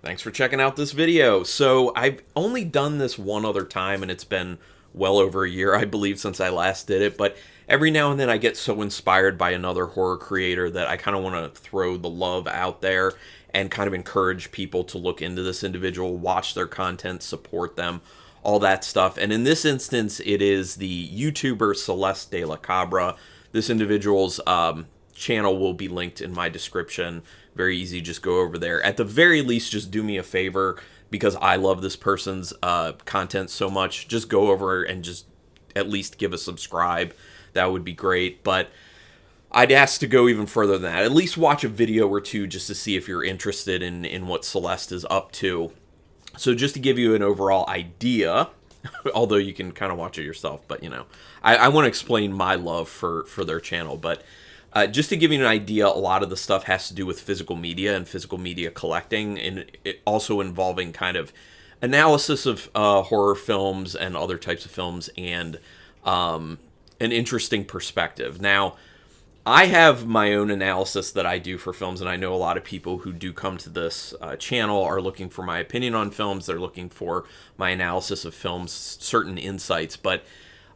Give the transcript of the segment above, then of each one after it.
Thanks for checking out this video. So I've only done this one other time, and it's been well over a year, I believe, since I last did it. But every now and then I get so inspired by another horror creator that I kind of want to throw the love out there and kind of encourage people to look into this individual, watch their content, support them, all that stuff. And in this instance, it is the YouTuber Celeste de la Cabra. This individual's channel will be linked in my description. Very easy, just go over there. At the very least, just do me a favor, because I love this person's content so much. Just go over and just at least give a subscribe. That would be great. But I'd ask to go even further than that. At least watch a video or two just to see if you're interested in what Celeste is up to. So just to give you an overall idea, although you can kind of watch it yourself, but I want to explain my love for their channel. But just to give you an idea, a lot of the stuff has to do with physical media and physical media collecting, and it also involving kind of analysis of horror films and other types of films, and an interesting perspective. Now, I have my own analysis that I do for films, and I know a lot of people who do come to this channel are looking for my opinion on films. They're looking for my analysis of films, certain insights, but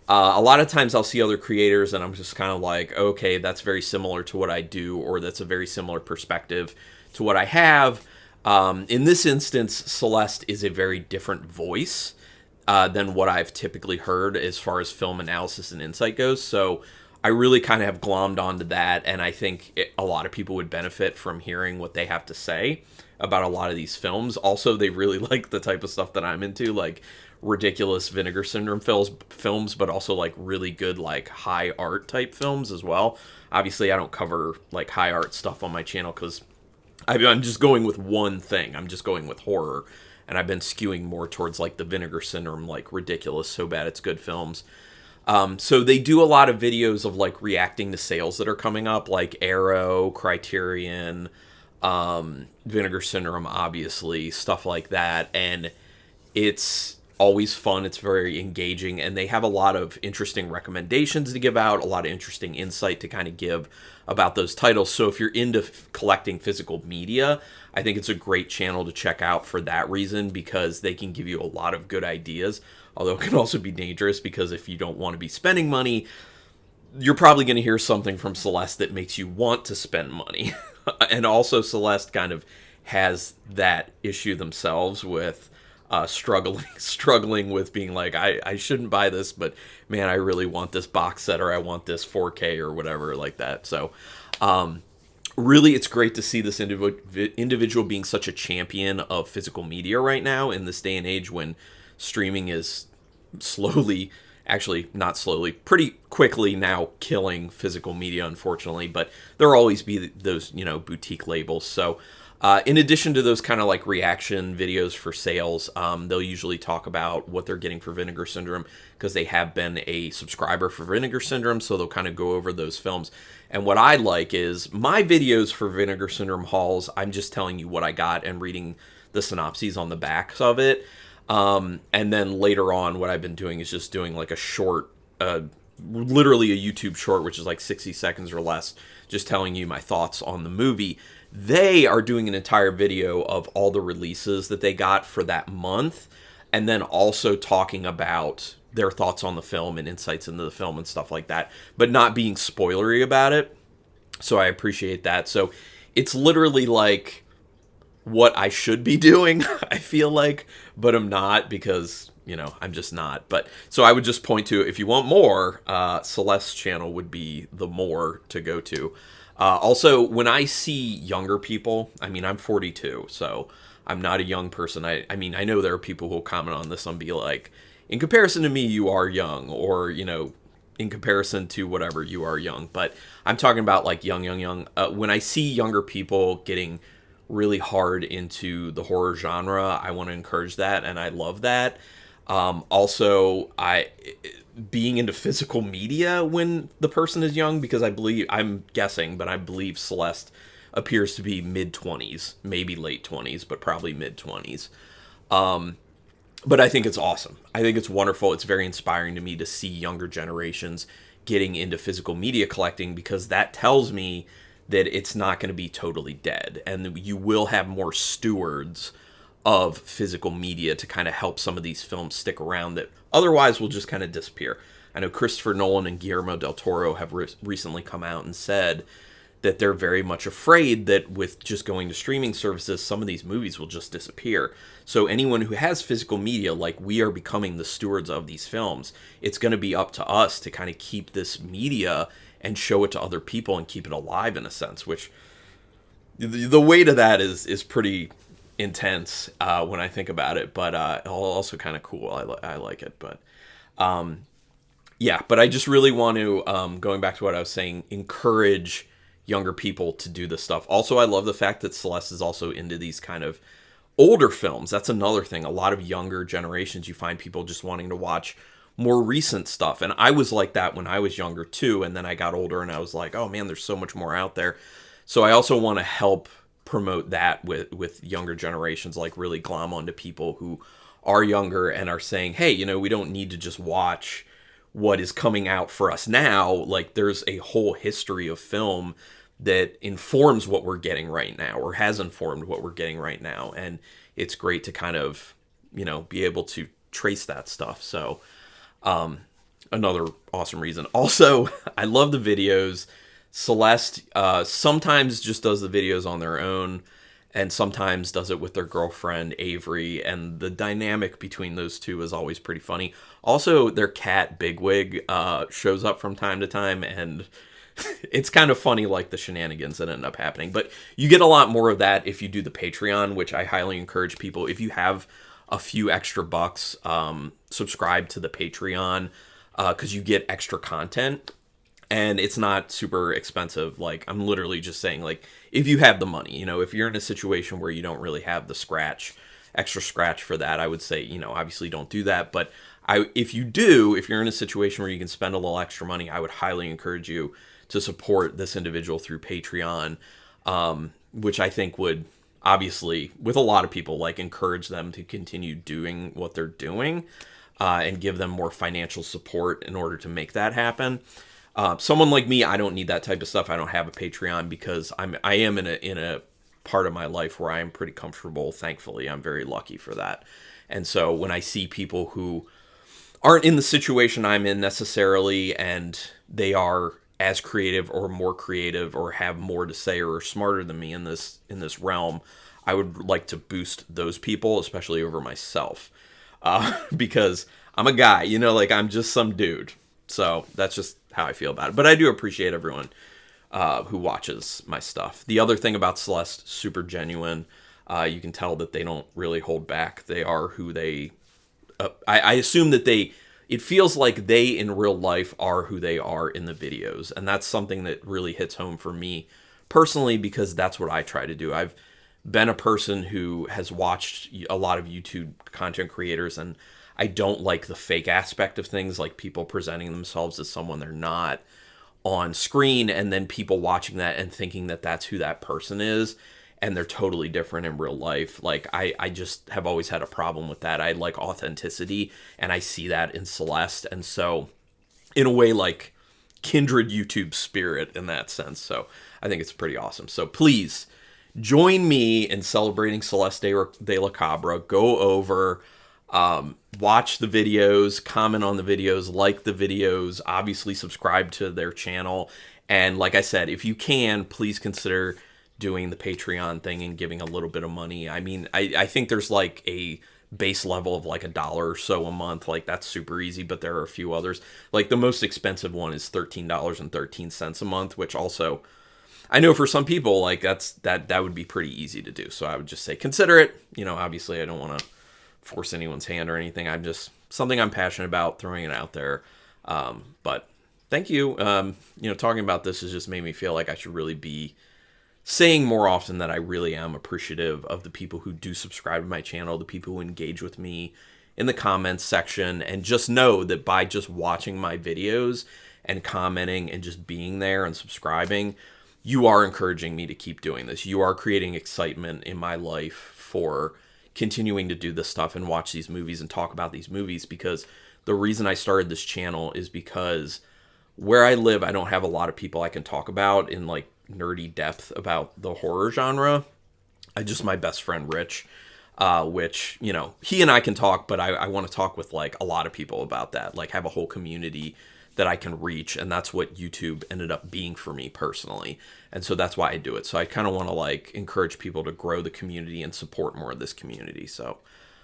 a lot of times I'll see other creators and I'm just kind of like, okay, that's very similar to what I do, or that's a very similar perspective to what I have. In this instance, Celeste is a very different voice than what I've typically heard as far as film analysis and insight goes. So I really kind of have glommed onto that, and I think a lot of people would benefit from hearing what they have to say about a lot of these films. Also, they really like the type of stuff that I'm into, like ridiculous Vinegar Syndrome films, but also like really good like high art type films as well. Obviously, I don't cover like high art stuff on my channel because I'm just going with one thing. I'm just going with horror, and I've been skewing more towards like the Vinegar Syndrome, like ridiculous, so bad it's good films. So they do a lot of videos of like reacting to sales that are coming up, like Arrow, Criterion, Vinegar Syndrome, obviously, stuff like that. And it's always fun. It's very engaging, and they have a lot of interesting recommendations to give out, a lot of interesting insight to kind of give about those titles. So if you're into collecting physical media, I think it's a great channel to check out for that reason, because they can give you a lot of good ideas. Although it can also be dangerous, because if you don't want to be spending money, you're probably going to hear something from Celeste that makes you want to spend money. And also Celeste kind of has that issue themselves with struggling with being like, I shouldn't buy this, but man, I really want this box set, or I want this 4K or whatever like that. So really, it's great to see this individual being such a champion of physical media right now in this day and age when streaming is slowly, actually not slowly, pretty quickly now killing physical media, unfortunately. But there'll always be those, boutique labels. So in addition to those kind of like reaction videos for sales, they'll usually talk about what they're getting for Vinegar Syndrome, because they have been a subscriber for Vinegar Syndrome, so they'll kind of go over those films. And what I like is my videos for Vinegar Syndrome hauls, I'm just telling you what I got and reading the synopses on the backs of it. And then later on, what I've been doing is just doing like a short, literally a YouTube short, which is like 60 seconds or less, just telling you my thoughts on the movie. They are doing an entire video of all the releases that they got for that month, and then also talking about their thoughts on the film and insights into the film and stuff like that, but not being spoilery about it. So I appreciate that. So it's literally like what I should be doing, I feel like, but I'm not, because I'm just not. But so I would just point to, if you want more, Celeste's channel would be the more to go to. Also, when I see younger people, I mean, I'm 42, so I'm not a young person. I mean, I know there are people who will comment on this and be like, in comparison to me, you are young, or, in comparison to whatever, you are young. But I'm talking about like young. When I see younger people getting really hard into the horror genre, I want to encourage that, and I love that. Also, being into physical media when the person is young, because I'm guessing, but I believe Celeste appears to be mid-20s, maybe late 20s, but probably mid-20s. But I think it's awesome. I think it's wonderful. It's very inspiring to me to see younger generations getting into physical media collecting, because that tells me that it's not going to be totally dead, and you will have more stewards of physical media to kind of help some of these films stick around that otherwise will just kind of disappear. I know Christopher Nolan and Guillermo del Toro have recently come out and said that they're very much afraid that with just going to streaming services, some of these movies will just disappear. So anyone who has physical media, like we are becoming the stewards of these films, it's going to be up to us to kind of keep this media and show it to other people and keep it alive in a sense, which the weight of that is pretty intense when I think about it, but also kind of cool. I like it, but yeah, but I just really want to, going back to what I was saying, encourage younger people to do this stuff. Also, I love the fact that Celeste is also into these kind of older films. That's another thing. A lot of younger generations, you find people just wanting to watch more recent stuff. And I was like that when I was younger too. And then I got older and I was like, oh man, there's so much more out there. So I also want to help promote that with younger generations, like really glom onto people who are younger and are saying, hey, you know, we don't need to just watch what is coming out for us now. Like there's a whole history of film that informs what we're getting right now, or has informed what we're getting right now. And it's great to kind of, you know, be able to trace that stuff. So another awesome reason. Also, I love the videos. Celeste sometimes just does the videos on their own, and sometimes does it with their girlfriend, Avery, and the dynamic between those two is always pretty funny. Also, their cat, Bigwig, shows up from time to time, and it's kind of funny, like the shenanigans that end up happening. But you get a lot more of that if you do the Patreon, which I highly encourage people. If you have a few extra bucks, subscribe to the Patreon, because you get extra content. And it's not super expensive. Like, I'm literally just saying, like, if you have the money, you know, if you're in a situation where you don't really have the extra scratch for that, I would say, you know, obviously don't do that. But if you're in a situation where you can spend a little extra money, I would highly encourage you to support this individual through Patreon, which I think would obviously, with a lot of people, like, encourage them to continue doing what they're doing, and give them more financial support in order to make that happen. Someone like me, I don't need that type of stuff. I don't have a Patreon because I am in a part of my life where I am pretty comfortable. Thankfully, I'm very lucky for that. And so when I see people who aren't in the situation I'm in necessarily, and they are as creative or more creative or have more to say or are smarter than me in this realm, I would like to boost those people, especially over myself, because I'm a guy, you know, like I'm just some dude. So that's just how I feel about it. But I do appreciate everyone who watches my stuff. The other thing about Celeste, super genuine. You can tell that they don't really hold back. They are who they... I assume that it feels like they in real life are who they are in the videos. And that's something that really hits home for me personally, because that's what I try to do. I've been a person who has watched a lot of YouTube content creators, and I don't like the fake aspect of things, like people presenting themselves as someone they're not on screen, and then people watching that and thinking that that's who that person is, and they're totally different in real life. Like, I just have always had a problem with that. I like authenticity, and I see that in Celeste, and so, in a way, like, kindred YouTube spirit in that sense. So, I think it's pretty awesome. So, please, join me in celebrating Celeste de la Cabra. Go over... watch the videos, comment on the videos, like the videos, obviously subscribe to their channel. And like I said, if you can, please consider doing the Patreon thing and giving a little bit of money. I mean, I think there's like a base level of like $1 or so a month. Like that's super easy, but there are a few others. Like the most expensive one is $13.13 a month, which also, I know for some people, like that would be pretty easy to do. So I would just say, consider it. You know, obviously I don't want to force anyone's hand or anything. I'm just something I'm passionate about, throwing it out there. But thank you. You know, talking about this has just made me feel like I should really be saying more often that I really am appreciative of the people who do subscribe to my channel, the people who engage with me in the comments section, and just know that by just watching my videos and commenting and just being there and subscribing, you are encouraging me to keep doing this. You are creating excitement in my life for continuing to do this stuff and watch these movies and talk about these movies, because the reason I started this channel is because where I live, I don't have a lot of people I can talk about in like nerdy depth about the horror genre. My best friend Rich, which, you know, he and I can talk, but I want to talk with like a lot of people about that, like have a whole community that I can reach. And that's what YouTube ended up being for me personally. And so that's why I do it. So I kind of want to like encourage people to grow the community and support more of this community. So,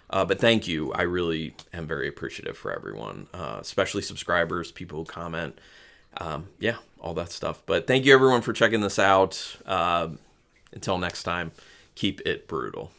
but thank you. I really am very appreciative for everyone, especially subscribers, people who comment. Yeah, all that stuff. But thank you everyone for checking this out. Until next time, keep it brutal.